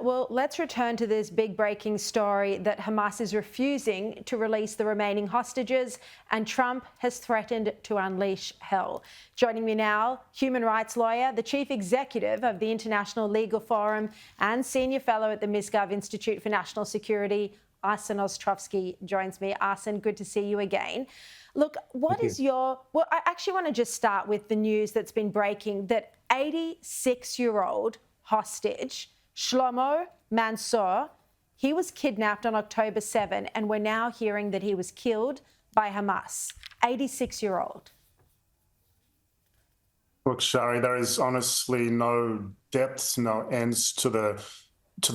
Well, let's return to this big breaking story that Hamas is refusing to release the remaining hostages and Trump has threatened to unleash hell. Joining me now, human rights lawyer, the chief executive of the International Legal Forum and senior fellow at the Misgov Institute for National Security, Arsen Ostrovsky joins me. Arsen, good to see you again. Look, what is your... Well, I actually want to just start with the news that's been breaking that 86-year-old hostage Shlomo Mansour, he was kidnapped on October 7 and we're now hearing that he was killed by Hamas. 86-year-old. Look, Sharri, there is honestly no depths, no ends to the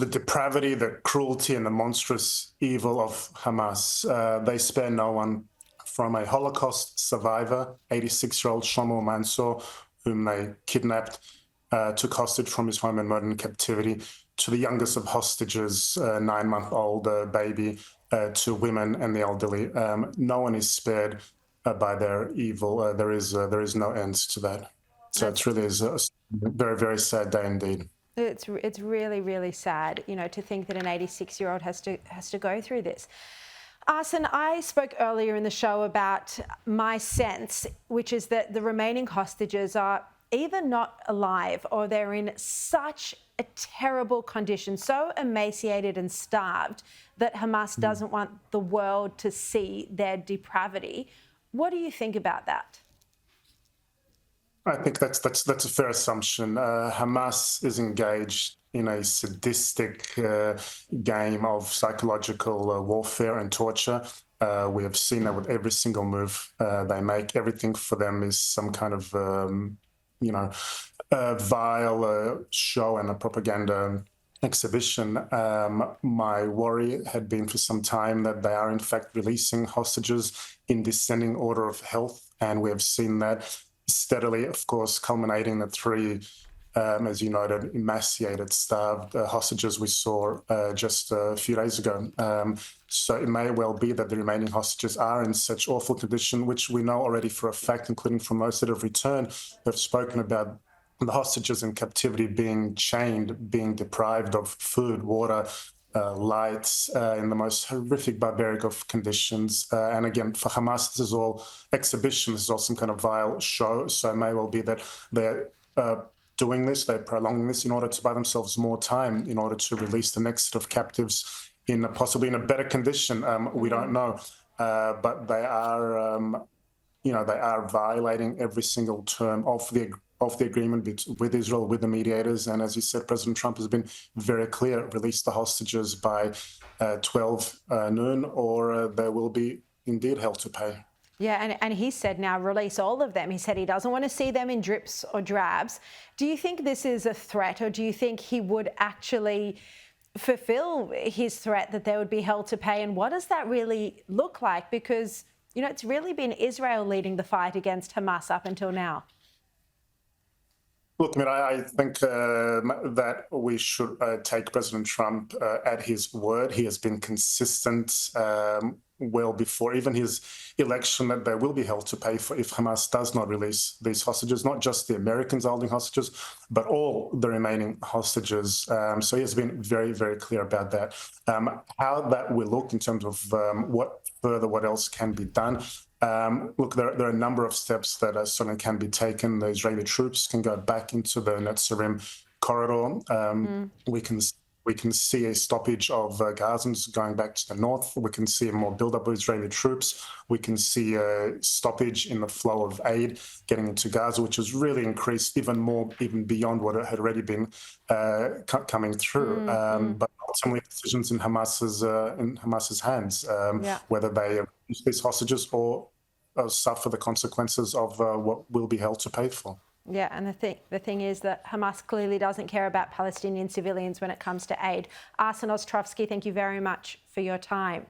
depravity, the cruelty and the monstrous evil of Hamas. They spare no one, from a Holocaust survivor, 86-year-old Shlomo Mansour, whom they kidnapped, took hostage from his home and murdered in captivity, to the youngest of hostages, 9-month-old baby, to women and the elderly. No one is spared by their evil. There is no end to that. So it really is a very, very sad day indeed. It's really, really sad, you know, to think that an 86-year-old has to go through this. Arsen, I spoke earlier in the show about my sense, which is that the remaining hostages are either not alive or they're in such a terrible condition, so emaciated and starved that Hamas doesn't want the world to see their depravity. What do you think about that? I think that's a fair assumption. Hamas is engaged in a sadistic game of psychological warfare and torture. We have seen that with every single move they make. Everything for them is some kind of vile show and a propaganda exhibition. My worry had been for some time that they are in fact releasing hostages in descending order of health, and we have seen that steadily, of course, culminating the three, as you noted, emaciated, starved hostages we saw just a few days ago. So it may well be that the remaining hostages are in such awful condition, which we know already for a fact, including from most that have returned. They've spoken about the hostages in captivity being chained, being deprived of food, water, lights, in the most horrific, barbaric of conditions. And again, for Hamas, this is all exhibition. This is all some kind of vile show. So it may well be that they're doing this, they're prolonging this in order to buy themselves more time, in order to release the next set of captives in possibly in a better condition. We don't know, but they are, they are violating every single term of the agreement with Israel, with the mediators. And as you said, President Trump has been very clear: release the hostages by 12 noon, or there will be indeed hell to pay. Yeah, and he said now release all of them. He said he doesn't want to see them in drips or drabs. Do you think this is a threat, or do you think he would actually fulfill his threat that there would be hell to pay? And what does that really look like? Because, you know, it's really been Israel leading the fight against Hamas up until now. Look, I think that we should take President Trump at his word. He has been consistent well before even his election that there will be hell to pay for if Hamas does not release these hostages, not just the Americans holding hostages, but all the remaining hostages. So he has been very, very clear about that. How that will look in terms of what else can be done. Look, there are a number of steps that certainly can be taken. The Israeli troops can go back into the Netzarim corridor. We can see a stoppage of Gazans going back to the north. We can see a more build-up of Israeli troops. We can see a stoppage in the flow of aid getting into Gaza, which has really increased even more, even beyond what it had already been coming through. But ultimately, decisions in Hamas's hands, whether they use these hostages or suffer the consequences of what will be held to pay for. Yeah, and the thing is that Hamas clearly doesn't care about Palestinian civilians when it comes to aid. Arsen Ostrovsky, thank you very much for your time.